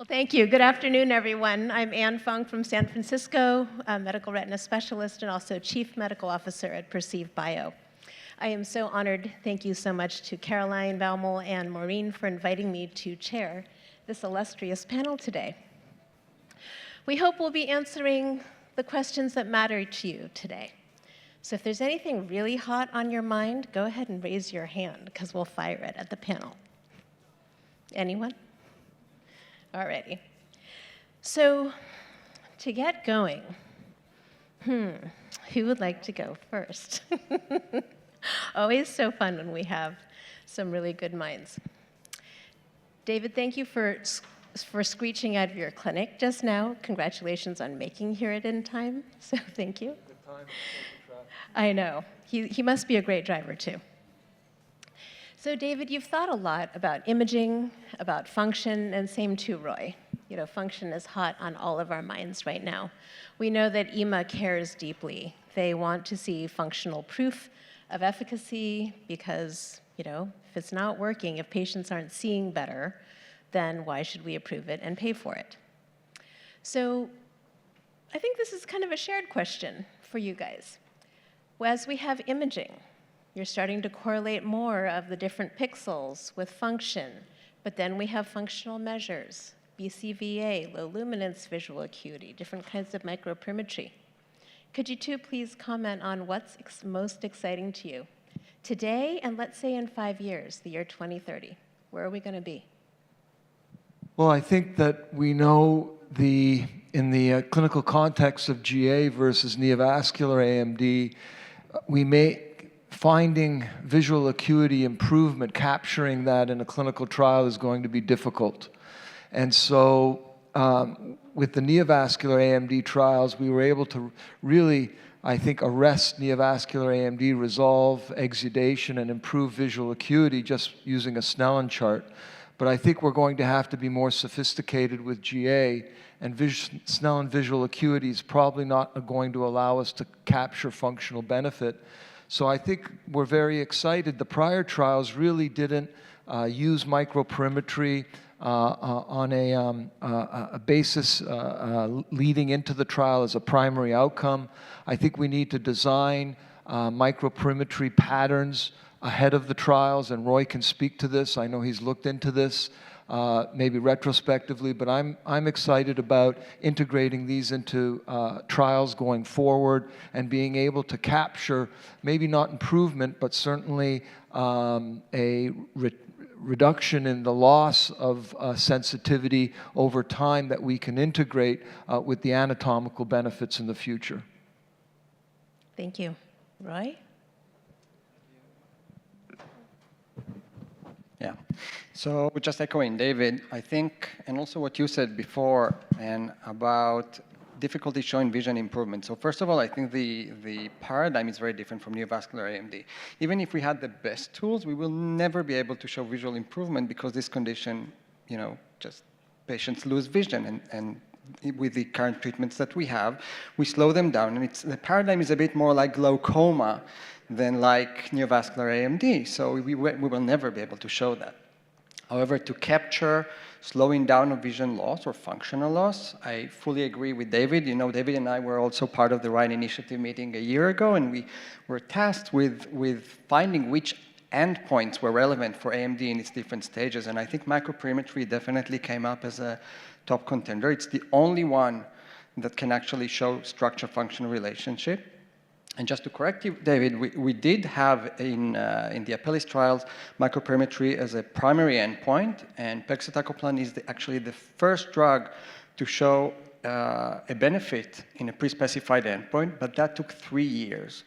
Thank you. Good afternoon, everyone. I'm Anne Fung from San Francisco, a medical retina specialist and also chief medical officer at Perceive Bio. I am so honored. Thank you so much to Caroline, Baumel, and Maureen for inviting me to chair this illustrious panel today. We hope we'll be answering the questions that matter to you today. So if there's anything really hot on your mind, go ahead and raise your hand because we'll fire it at the panel. Anyone? Alrighty. So to get going, who would like to go first? Always so fun when we have some really good minds. David, thank you for screeching out of your clinic just now. Congratulations on making here at in time. So thank you. Good time. I know. He must be a great driver too. So David, you've thought a lot about imaging, about function, and same too, Roy. You know, function is hot on all of our minds right now. We know that EMA cares deeply. They want to see functional proof of efficacy because, you know, if it's not working, if patients aren't seeing better, then why should we approve it and pay for it? So I think this is kind of a shared question for you guys. As we have imaging, you're starting to correlate more of the different pixels with function, but then we have functional measures, BCVA, low luminance visual acuity, different kinds of microperimetry. Could you two please comment on what's most exciting to you today and let's say in 5 years, the year 2030? Where are we going to be? Well, I think that we know in the clinical context of GA versus neovascular AMD, finding visual acuity improvement, capturing that in a clinical trial is going to be difficult. And so with the neovascular AMD trials, we were able to really, I think, arrest neovascular AMD, resolve exudation, and improve visual acuity just using a Snellen chart. But I think we're going to have to be more sophisticated with GA, and Snellen visual acuity is probably not going to allow us to capture functional benefit. So I think we're very excited. The prior trials really didn't use microperimetry on a basis leading into the trial as a primary outcome. I think we need to design microperimetry patterns ahead of the trials, and Roy can speak to this. I know he's looked into this, maybe retrospectively, but I'm excited about integrating these into trials going forward and being able to capture, maybe not improvement, but certainly a reduction in the loss of sensitivity over time that we can integrate with the anatomical benefits in the future. Thank you. Roy? Yeah. So just echoing David, I think, and also what you said before, and about difficulty showing vision improvement. So first of all, I think the paradigm is very different from neovascular AMD. Even if we had the best tools, we will never be able to show visual improvement because this condition, you know, just patients lose vision, and with the current treatments that we have, we slow them down, and the paradigm is a bit more like glaucoma than like neovascular AMD. So we will never be able to show that. However, to capture slowing down of vision loss or functional loss, I fully agree with David. You know, David and I were also part of the RINE Initiative meeting a year ago, and we were tasked with finding which endpoints were relevant for AMD in its different stages. And I think microperimetry definitely came up as a top contender. It's the only one that can actually show structure-function relationship. And just to correct you, David, we did have in the Apellis trials microperimetry as a primary endpoint, and pegcetacoplan is actually the first drug to show a benefit in a pre-specified endpoint, but that took 3 years.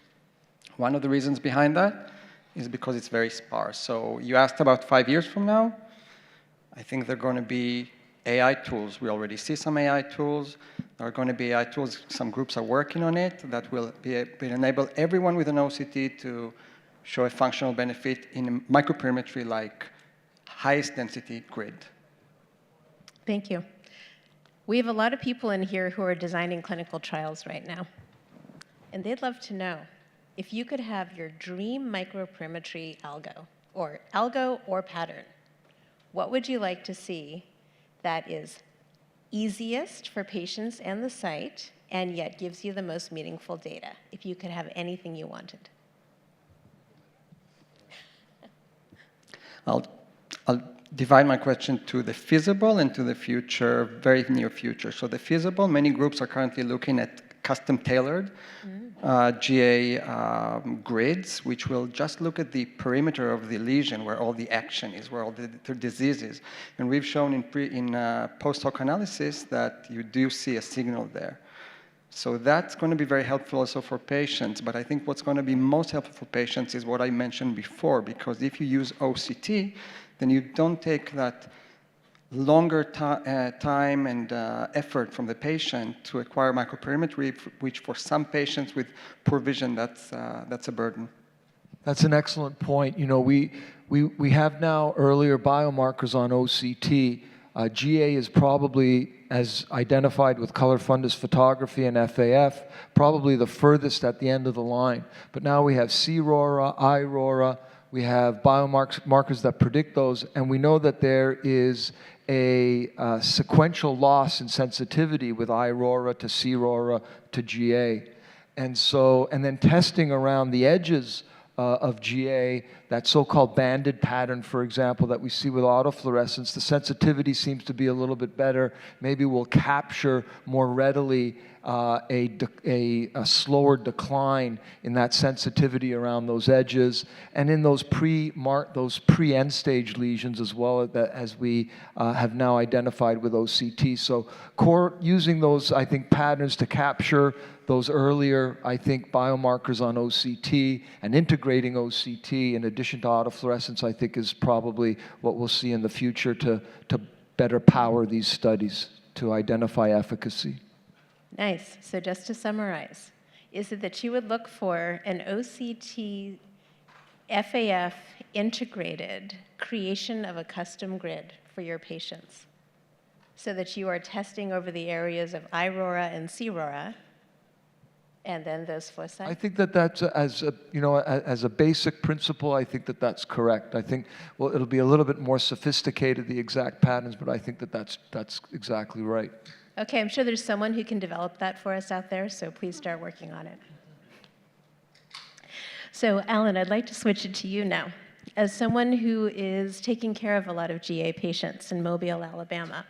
One of the reasons behind that is because it's very sparse. So you asked about 5 years from now. I think there are going to be AI tools. We already see some AI tools. There are going to be AI tools, some groups are working on it, that will enable everyone with an OCT to show a functional benefit in a microperimetry like highest density grid. Thank you. We have a lot of people in here who are designing clinical trials right now. And they'd love to know, if you could have your dream microperimetry algo or pattern, what would you like to see that is easiest for patients and the site, and yet gives you the most meaningful data, if you could have anything you wanted? I'll divide my question to the feasible and to the future, very near future. So the feasible, many groups are currently looking at custom-tailored GA grids, which will just look at the perimeter of the lesion where all the action is, where all the disease is. And we've shown in post-hoc analysis that you do see a signal there. So that's going to be very helpful also for patients. But I think what's going to be most helpful for patients is what I mentioned before, because if you use OCT, then you don't take that longer time and effort from the patient to acquire microperimetry, which for some patients with poor vision, that's a burden. That's an excellent point. You know, we have now earlier biomarkers on OCT. GA is probably, as identified with color fundus photography and FAF, probably the furthest at the end of the line. But now we have CRORA, IRORA, we have biomarkers that predict those, and we know that there is a sequential loss in sensitivity with IRORA to CRORA to GA. And then testing around the edges of GA, that so-called banded pattern, for example, that we see with autofluorescence, the sensitivity seems to be a little bit better. Maybe we'll capture more readily a slower decline in that sensitivity around those edges, and in those pre-end stage lesions as well, as we have now identified with OCT. So using those, I think, patterns to capture those earlier, I think, biomarkers on OCT and integrating OCT in addition to autofluorescence, I think, is probably what we'll see in the future to better power these studies to identify efficacy. Nice. So just to summarize, is it that you would look for an OCT FAF integrated creation of a custom grid for your patients so that you are testing over the areas of IRORA and CRORA and then those foci? I think that's as a basic principle. I think that's correct. I think it'll be a little bit more sophisticated, the exact patterns, but I think that's exactly right. Okay, I'm sure there's someone who can develop that for us out there, so please start working on it. So, Alan, I'd like to switch it to you now. As someone who is taking care of a lot of GA patients in Mobile, Alabama,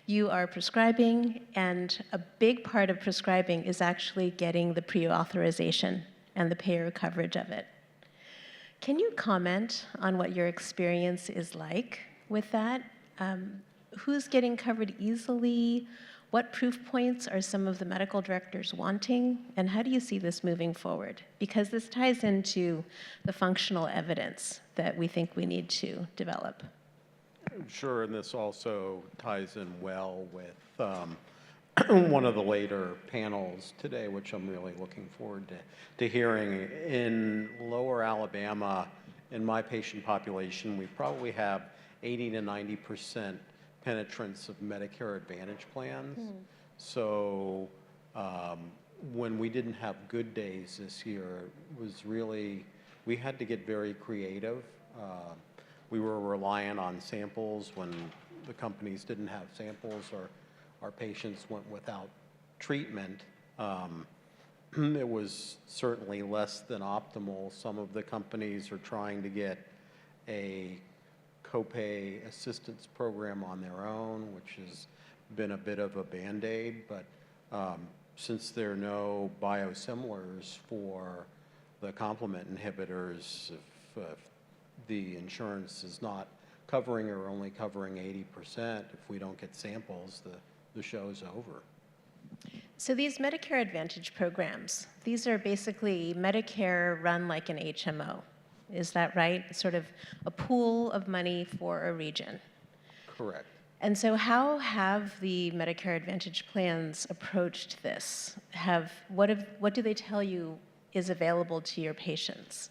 you are prescribing, and a big part of prescribing is actually getting the pre-authorization and the payer coverage of it. Can you comment on what your experience is like with that? Who's getting covered easily? What proof points are some of the medical directors wanting? And how do you see this moving forward? Because this ties into the functional evidence that we think we need to develop. Sure, and this also ties in well with one of the later panels today, which I'm really looking forward to hearing. In Lower Alabama, in my patient population, we probably have 80 to 90% penetrance of Medicare Advantage plans. So when we didn't have good days this year, it was really, we had to get very creative. We were relying on samples when the companies didn't have samples or our patients went without treatment. It was certainly less than optimal. Some of the companies are trying to get a copay assistance program on their own, which has been a bit of a Band-Aid, but since there are no biosimilars for the complement inhibitors, if the insurance is not covering or only covering 80%, if we don't get samples, the show's over. So these Medicare Advantage programs, these are basically Medicare run like an HMO. Is that right? Sort of a pool of money for a region. Correct. And so how have the Medicare Advantage plans approached this? What do they tell you is available to your patients?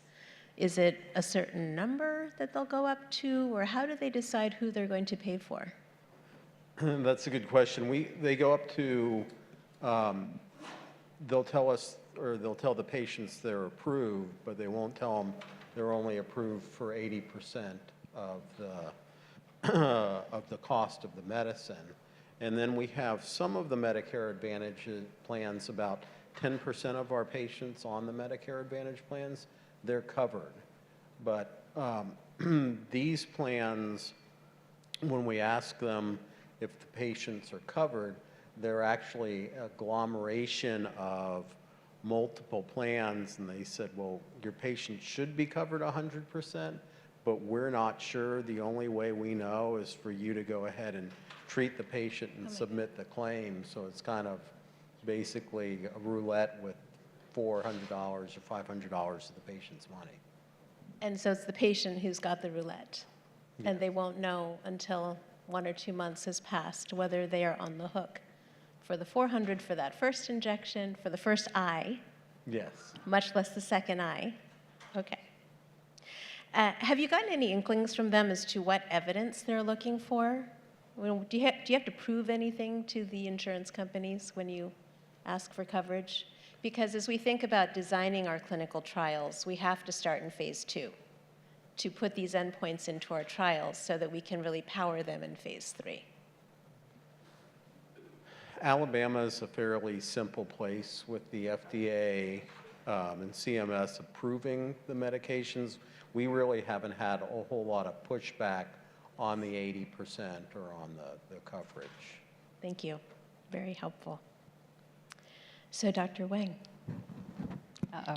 Is it a certain number that they'll go up to, or how do they decide who they're going to pay for? That's a good question. They go up to, they'll tell us, or they'll tell the patients they're approved, but they won't tell them they're only approved for 80% of the cost of the medicine. And then we have some of the Medicare Advantage plans, about 10% of our patients on the Medicare Advantage plans, they're covered. But these plans, when we ask them if the patients are covered, they're actually an agglomeration of multiple plans, and they said, well, your patient should be covered 100%, but we're not sure. The only way we know is for you to go ahead and treat the patient and submit the claim. So it's kind of basically a roulette with $400 or $500 of the patient's money. And so it's the patient who's got the roulette, and they won't know until 1 or 2 months has passed whether they are on the hook for the $400 for that first injection, for the first eye. Yes. Much less the second eye. Okay. Have you gotten any inklings from them as to what evidence they're looking for? Do you have to prove anything to the insurance companies when you ask for coverage? Because as we think about designing our clinical trials, we have to start in phase 2 to put these endpoints into our trials so that we can really power them in phase 3. Alabama is a fairly simple place with the FDA and CMS approving the medications. We really haven't had a whole lot of pushback on the 80% or on the coverage. Thank you. Very helpful. So, Dr. Weng. Uh-oh.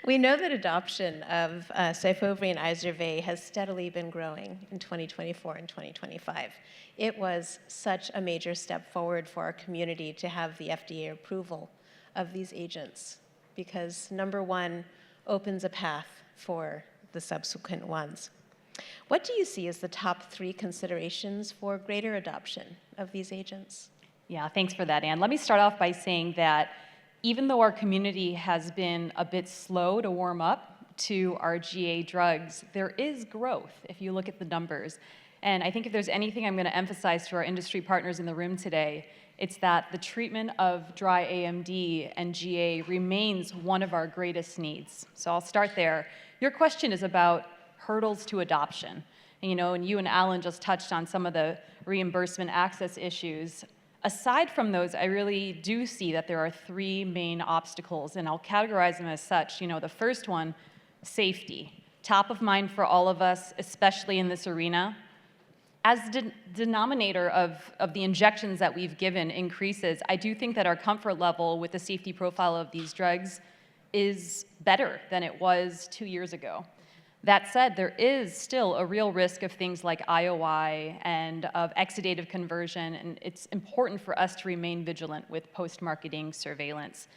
We know that adoption of Syfovre and Izervay has steadily been growing in 2024 and 2025. It was such a major step forward for our community to have the FDA approval of these agents because, number one, opens a path for the subsequent ones. What do you see as the top 3 considerations for greater adoption of these agents? Yeah, thanks for that, Anne. Let me start off by saying that even though our community has been a bit slow to warm up to our GA drugs, there is growth if you look at the numbers. And I think if there's anything I'm going to emphasize to our industry partners in the room today, it's that the treatment of dry AMD and GA remains one of our greatest needs. So I'll start there. Your question is about hurdles to adoption. And you and Alan just touched on some of the reimbursement access issues. Aside from those, I really do see that there are 3 main obstacles, and I'll categorize them as such. The first one, safety. Top of mind for all of us, especially in this arena. As the denominator of the injections that we've given increases, I do think that our comfort level with the safety profile of these drugs is better than it was 2 years ago. That said, there is still a real risk of things like IOI and of exudative conversion, and it's important for us to remain vigilant with post-marketing surveillance.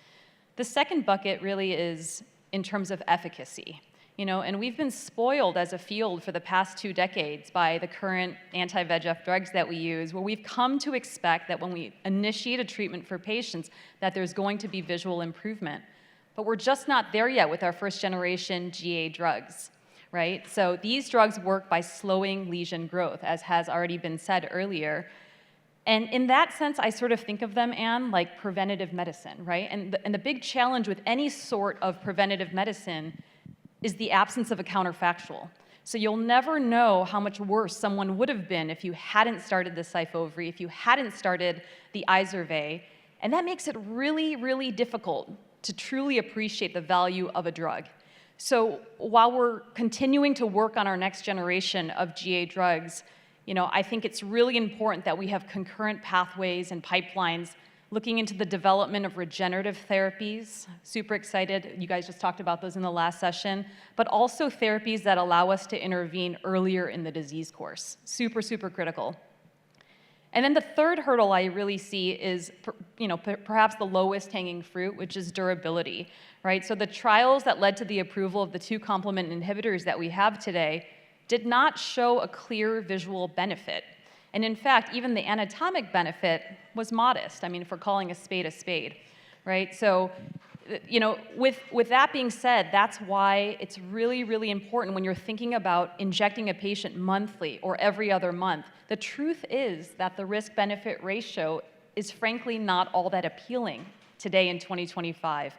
The second bucket really is in terms of efficacy. And we've been spoiled as a field for the past 2 decades by the current anti-VEGF drugs that we use, where we've come to expect that when we initiate a treatment for patients, that there's going to be visual improvement. But we're just not there yet with our first-generation GA drugs. Right? So these drugs work by slowing lesion growth, as has already been said earlier. And in that sense, I sort of think of them, Anne, like preventative medicine, right? And the big challenge with any sort of preventative medicine is the absence of a counterfactual. So you'll never know how much worse someone would have been if you hadn't started the Syfovre, if you hadn't started the Izervay. And that makes it really, really difficult to truly appreciate the value of a drug. So while we're continuing to work on our next generation of GA drugs, I think it's really important that we have concurrent pathways and pipelines looking into the development of regenerative therapies. Super excited. You guys just talked about those in the last session, but also therapies that allow us to intervene earlier in the disease course. Super, super critical. And then the third hurdle I really see is, perhaps the lowest hanging fruit, which is durability, right? So the trials that led to the approval of the 2 complement inhibitors that we have today did not show a clear visual benefit. And in fact, even the anatomic benefit was modest. If we're calling a spade, right? So, with that being said, that's why it's really, really important when you're thinking about injecting a patient monthly or every other month. The truth is that the risk-benefit ratio is frankly not all that appealing today in 2025.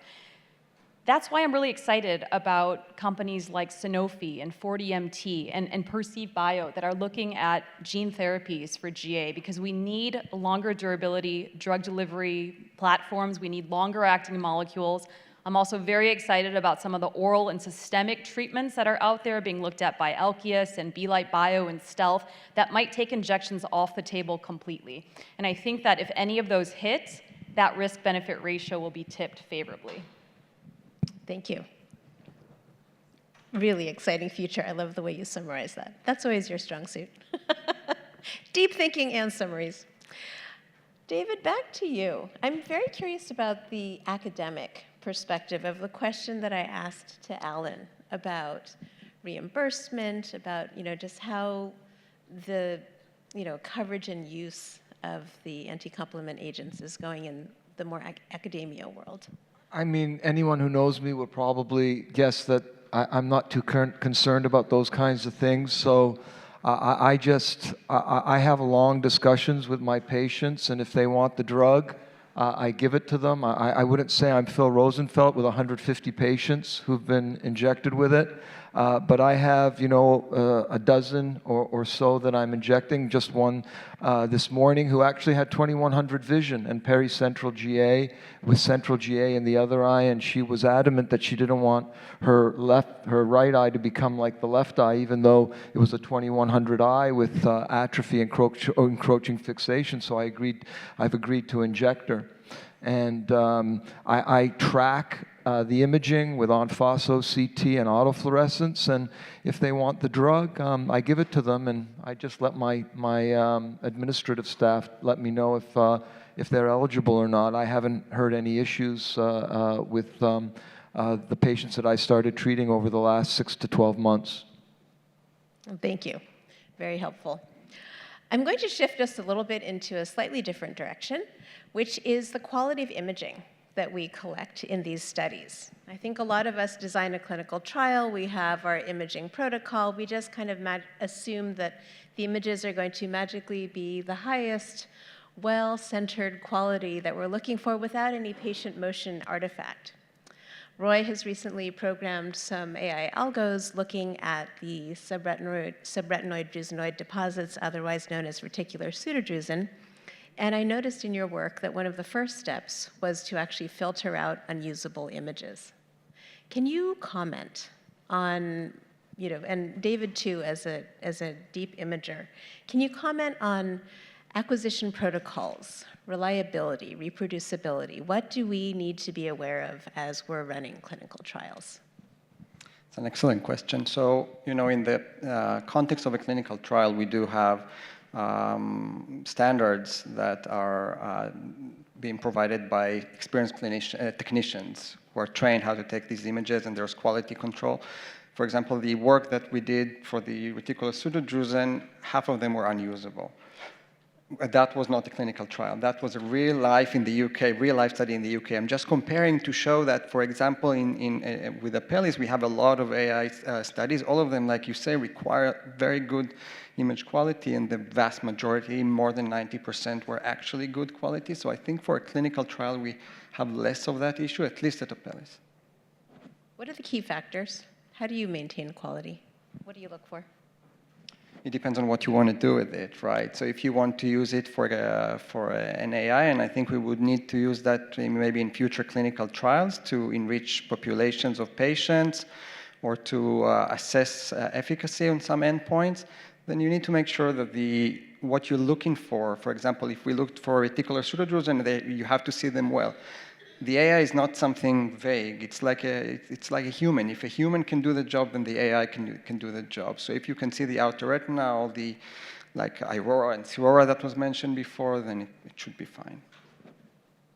That's why I'm really excited about companies like Sanofi and 40MT and Perceive Bio that are looking at gene therapies for GA, because we need longer durability drug delivery platforms. We need longer acting molecules. I'm also very excited about some of the oral and systemic treatments that are out there being looked at by Elkius and Belite Bio and Stealth that might take injections off the table completely. And I think that if any of those hit, that risk-benefit ratio will be tipped favorably. Thank you. Really exciting future. I love the way you summarize that. That's always your strong suit. Deep thinking and summaries. David, back to you. I'm very curious about the academic perspective of the question that I asked to Alan about reimbursement, about just how the coverage and use of the anti-complement agents is going in the more academia world. I mean, anyone who knows me would probably guess that I'm not too concerned about those kinds of things. So I have long discussions with my patients, and if they want the drug, I give it to them. I wouldn't say I'm Phil Rosenfeld with 150 patients who've been injected with it, but I have, a dozen or so that I'm injecting. Just one this morning who actually had 2100 vision and pericentral GA with central GA in the other eye, and she was adamant that she didn't want her right eye to become like the left eye, even though it was a 2100 eye with atrophy and encroaching fixation. So I've agreed to inject her. And I track the imaging with on-phoso CT and autofluorescence, and if they want the drug, I give it to them, and I just let my administrative staff let me know if they're eligible or not. I haven't heard any issues with the patients that I started treating over the last 6 to 12 months. Thank you. Very helpful. I'm going to shift us a little bit into a slightly different direction, which is the quality of imaging that we collect in these studies. I think a lot of us design a clinical trial, we have our imaging protocol, we just kind of assume that the images are going to magically be the highest, well-centered quality that we're looking for without any patient motion artifact. Roy has recently programmed some AI algos looking at the subretinoid drusenoid deposits, otherwise known as reticular pseudodrusen. And I noticed in your work that one of the first steps was to actually filter out unusable images. Can you comment on, and David too, as a deep imager, can you comment on acquisition protocols, reliability, reproducibility? What do we need to be aware of as we're running clinical trials? It's an excellent question. So, in the context of a clinical trial, we do have standards that are being provided by experienced technicians who are trained how to take these images, and there's quality control. For example, the work that we did for the reticular pseudodrusen, half of them were unusable. That was not a clinical trial. That was a real life in the UK, real life study in the UK. I'm just comparing to show that, for example, with Apellis, we have a lot of AI studies. All of them, like you say, require very good image quality, and the vast majority, more than 90%, were actually good quality. So I think for a clinical trial, we have less of that issue, at least at Apellis. What are the key factors? How do you maintain quality? What do you look for? It depends on what you want to do with it, right? So if you want to use it for an AI, and I think we would need to use that maybe in future clinical trials to enrich populations of patients or to assess efficacy on some endpoints, then you need to make sure that what you're looking for example, if we looked for reticular pseudodrusen, you have to see them well. The AI is not something vague. It's like a human. If a human can do the job, then the AI can do the job. So if you can see the outer retina, all the like Aurora and Aurora that was mentioned before, then it should be fine.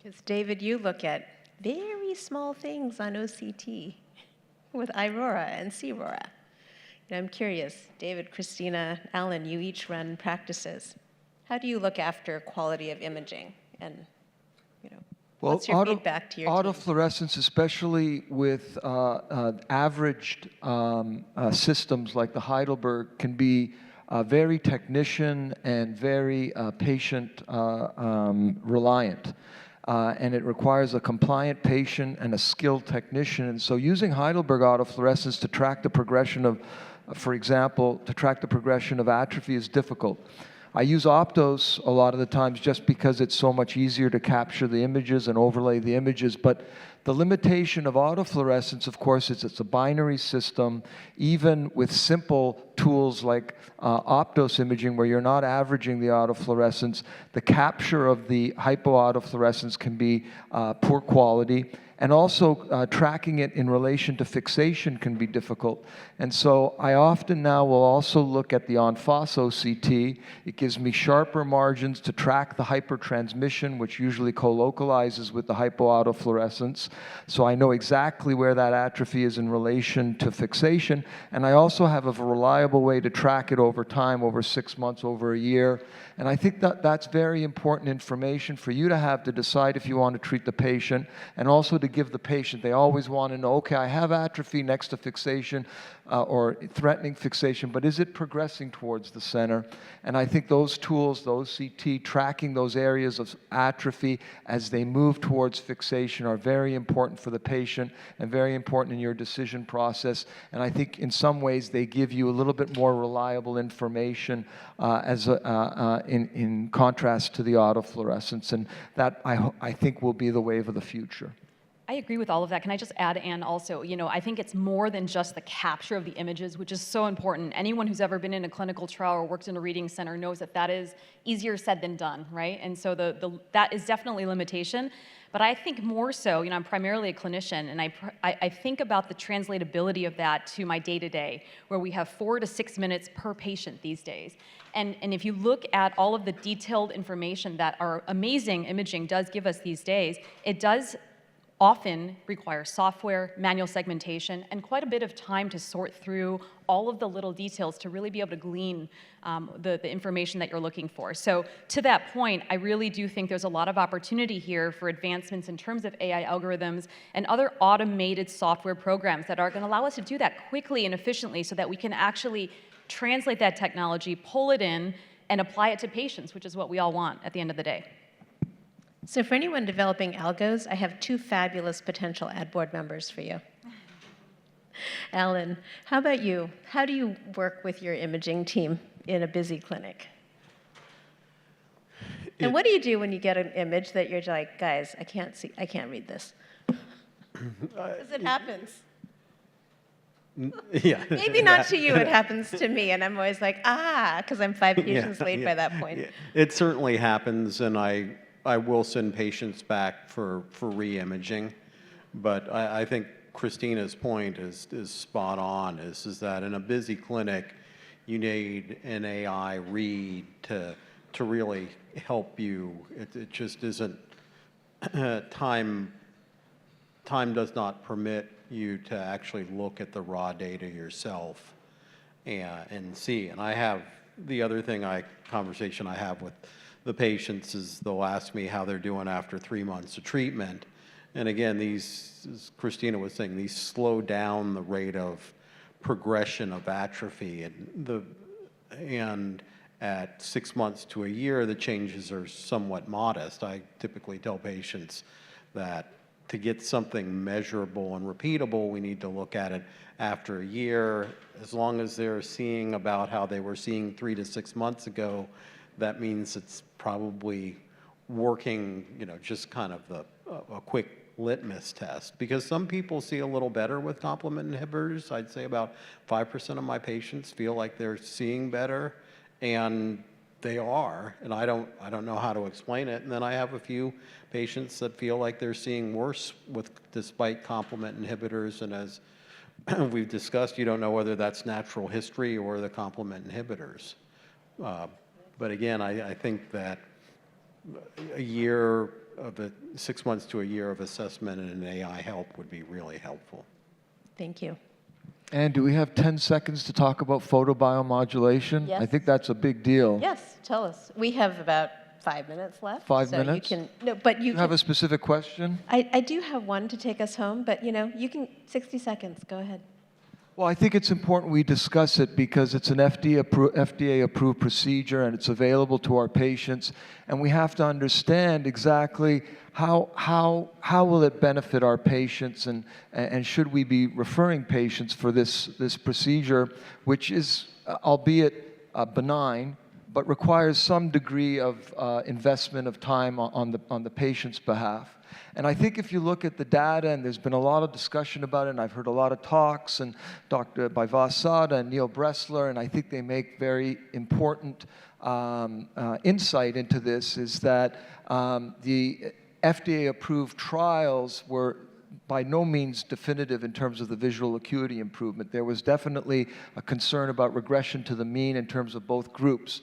Because David, you look at very small things on OCT with Aurora and Aurora. I'm curious, David, Christina, Alan, you each run practices. How do you look after quality of imaging? And well, what's your feedback to your team? Autofluorescence, especially with averaged systems like the Heidelberg, can be very technician and very patient reliant. and it requires a compliant patient and a skilled technician. And so using Heidelberg autofluorescence to track the progression of, for example, to track the progression of atrophy is difficult. I use Optos a lot of the times just because it's so much easier to capture the images and overlay the images, but the limitation of autofluorescence, of course, is it's a binary system. Even with simple tools like Optos imaging, where you're not averaging the autofluorescence, the capture of the hypoautofluorescence can be poor quality. And also tracking it in relation to fixation can be difficult. And so I often now will also look at the en-face OCT. It gives me sharper margins to track the hypertransmission, which usually co-localizes with the hypoautofluorescence. So I know exactly where that atrophy is in relation to fixation. And I also have a reliable way to track it over time, over 6 months, over a year. And I think that that's very important information for you to have to decide if you want to treat the patient, and also to give the patient. They always want to know, okay, I have atrophy next to fixation or threatening fixation, but is it progressing towards the center? And I think those tools, the OCT, tracking those areas of atrophy as they move towards fixation are very important for the patient and very important in your decision process. And I think in some ways they give you a little bit more reliable information in contrast to the autofluorescence. And that, I think, will be the wave of the future. I agree with all of that. Can I just add, Anne, also, I think it's more than just the capture of the images, which is so important. Anyone who's ever been in a clinical trial or worked in a reading center knows that that is easier said than done, right? And so that is definitely a limitation. But I think more so, I'm primarily a clinician, and I think about the translatability of that to my day-to-day, where we have 4 to 6 minutes per patient these days. And if you look at all of the detailed information that our amazing imaging does give us these days, it does often require software, manual segmentation, and quite a bit of time to sort through all of the little details to really be able to glean the information that you're looking for. So to that point, I really do think there's a lot of opportunity here for advancements in terms of AI algorithms and other automated software programs that are going to allow us to do that quickly and efficiently so that we can actually translate that technology, pull it in, and apply it to patients, which is what we all want at the end of the day. So for anyone developing algos, I have 2 fabulous potential ad board members for you. Alan, how about you? How do you work with your imaging team in a busy clinic? And what do you do when you get an image that you're like, guys, I can't read this? Because it happens. Yeah. Maybe not to you, it happens to me, and I'm always like, because I'm 5 patients late by that point. Yeah. It certainly happens, and I will send patients back for re-imaging, but I think Christina's point is spot on, is that in a busy clinic, you need an AI read to really help you. It just isn't, time does not permit you to actually look at the raw data yourself and see. And I have, the other conversation I have with the patients is they'll ask me how they're doing after 3 months of treatment. And again, these, as Christina was saying, these slow down the rate of progression of atrophy. And at 6 months to a year, the changes are somewhat modest. I typically tell patients that to get something measurable and repeatable, we need to look at it after a year. As long as they're seeing about how they were seeing 3 to 6 months ago, that means it's probably working, just kind of a quick litmus test. Because some people see a little better with complement inhibitors. I'd say about 5% of my patients feel like they're seeing better, and they are, and I don't know how to explain it. And then I have a few patients that feel like they're seeing worse despite complement inhibitors, and as we've discussed, you don't know whether that's natural history or the complement inhibitors. But again, I think that 6 months to a year of assessment and an AI help would be really helpful. Thank you. And do we have 10 seconds to talk about photobiomodulation? Yes. I think that's a big deal. Yes, tell us. We have about 5 minutes left. 5 so minutes? You have a specific question? I do have one to take us home, but you can, 60 seconds, go ahead. Well, I think it's important we discuss it because it's an FDA-approved procedure and it's available to our patients, and we have to understand exactly how will it benefit our patients, and should we be referring patients for this procedure, which is, albeit benign, but requires some degree of investment of time on the patient's behalf. And I think if you look at the data, and there's been a lot of discussion about it, and I've heard a lot of talks, and by Vas Sada and Neil Bressler, and I think they make very important insight into this, is that the FDA-approved trials were by no means definitive in terms of the visual acuity improvement. There was definitely a concern about regression to the mean in terms of both groups.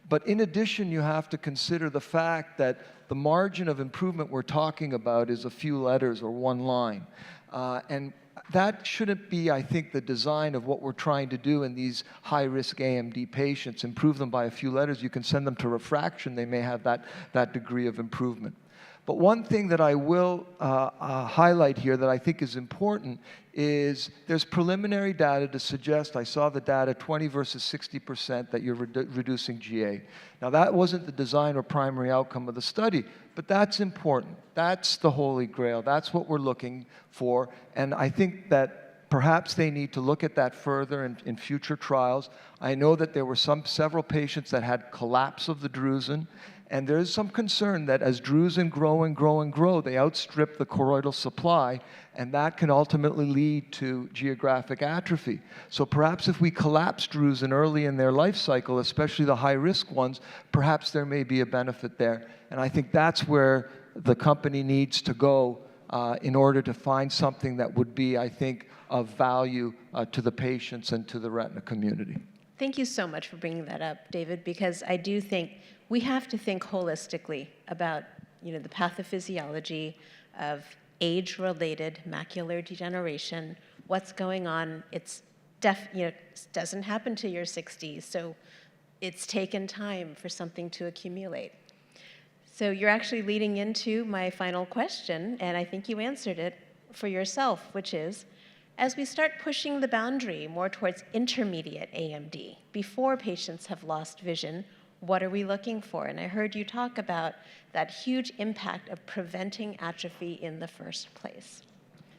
But in addition, you have to consider the fact that the margin of improvement we're talking about is a few letters or one line. And that shouldn't be, I think, the design of what we're trying to do in these high-risk AMD patients, improve them by a few letters. You can send them to refraction, they may have that degree of improvement. But one thing that I will highlight here that I think is important is there's preliminary data to suggest, I saw the data, 20 versus 60% that you're reducing GA. Now that wasn't the design or primary outcome of the study, but that's important. That's the holy grail. That's what we're looking for. And I think that perhaps they need to look at that further in future trials. I know that there were several patients that had collapse of the drusen, and there is some concern that as drusen grow and grow and grow, they outstrip the choroidal supply, and that can ultimately lead to geographic atrophy. So perhaps if we collapse drusen early in their life cycle, especially the high-risk ones, perhaps there may be a benefit there. And I think that's where the company needs to go in order to find something that would be, I think, of value to the patients and to the retina community. Thank you so much for bringing that up, David, because I do think we have to think holistically about, the pathophysiology of age-related macular degeneration, what's going on. It doesn't happen to your 60s, so it's taken time for something to accumulate. So you're actually leading into my final question, and I think you answered it for yourself, which is, as we start pushing the boundary more towards intermediate AMD, before patients have lost vision, what are we looking for? And I heard you talk about that huge impact of preventing atrophy in the first place.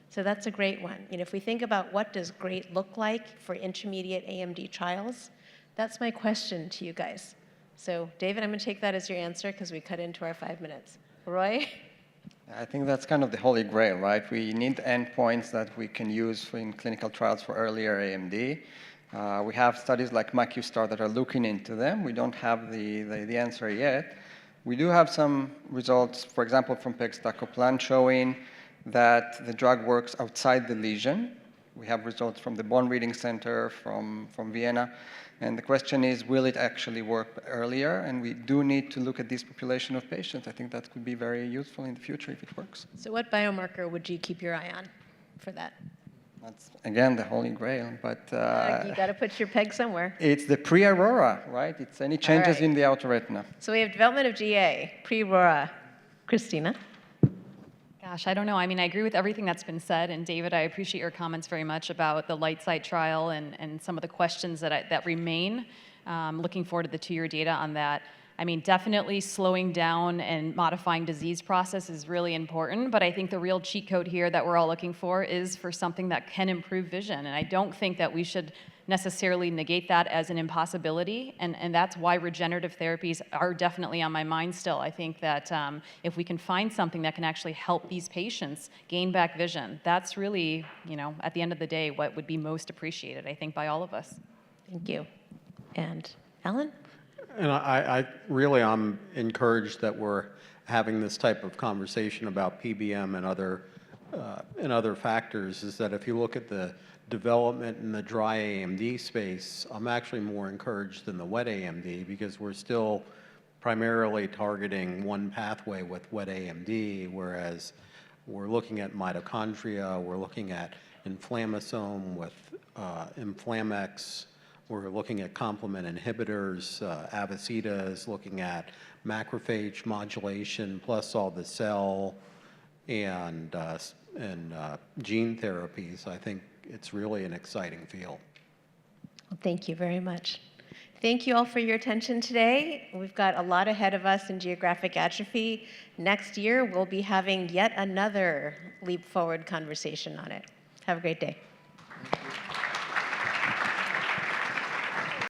So that's a great one. If we think about what does great look like for intermediate AMD trials, that's my question to you guys. So David, I'm going to take that as your answer because we cut into our 5 minutes. Roy? I think that's kind of the holy grail, right? We need endpoints that we can use in clinical trials for earlier AMD. We have studies like MacuStar that are looking into them. We don't have the answer yet. We do have some results, for example, from pegcetacoplan showing that the drug works outside the lesion. We have results from the Bone Reading Center from Vienna. And the question is, will it actually work earlier? And we do need to look at this population of patients. I think that could be very useful in the future if it works. So what biomarker would you keep your eye on for that? That's, again, the holy grail. But you got to put your peg somewhere. It's the pre-aurora, right? It's any changes in the outer retina. So we have development of GA, pre-aurora. Christina? Gosh, I don't know. I mean, I agree with everything that's been said. And David, I appreciate your comments very much about the Lightside trial and some of the questions that remain. Looking forward to the 2-year data on that. I mean, definitely slowing down and modifying disease process is really important, but I think the real cheat code here that we're all looking for is for something that can improve vision. And I don't think that we should necessarily negate that as an impossibility, and that's why regenerative therapies are definitely on my mind still. I think that if we can find something that can actually help these patients gain back vision, that's really, at the end of the day, what would be most appreciated, I think, by all of us. Thank you. And Alan? And I'm encouraged that we're having this type of conversation about PBM and other factors, is that if you look at the development in the dry AMD space, I'm actually more encouraged than the wet AMD because we're still primarily targeting one pathway with wet AMD, whereas we're looking at mitochondria, we're looking at inflammasome with Inflammex, we're looking at complement inhibitors, Avicida is looking at macrophage modulation, plus all the cell and gene therapies. I think it's really an exciting field. Well, thank you very much. Thank you all for your attention today. We've got a lot ahead of us in geographic atrophy. Next year, we'll be having yet another leap forward conversation on it. Have a great day. Thank you.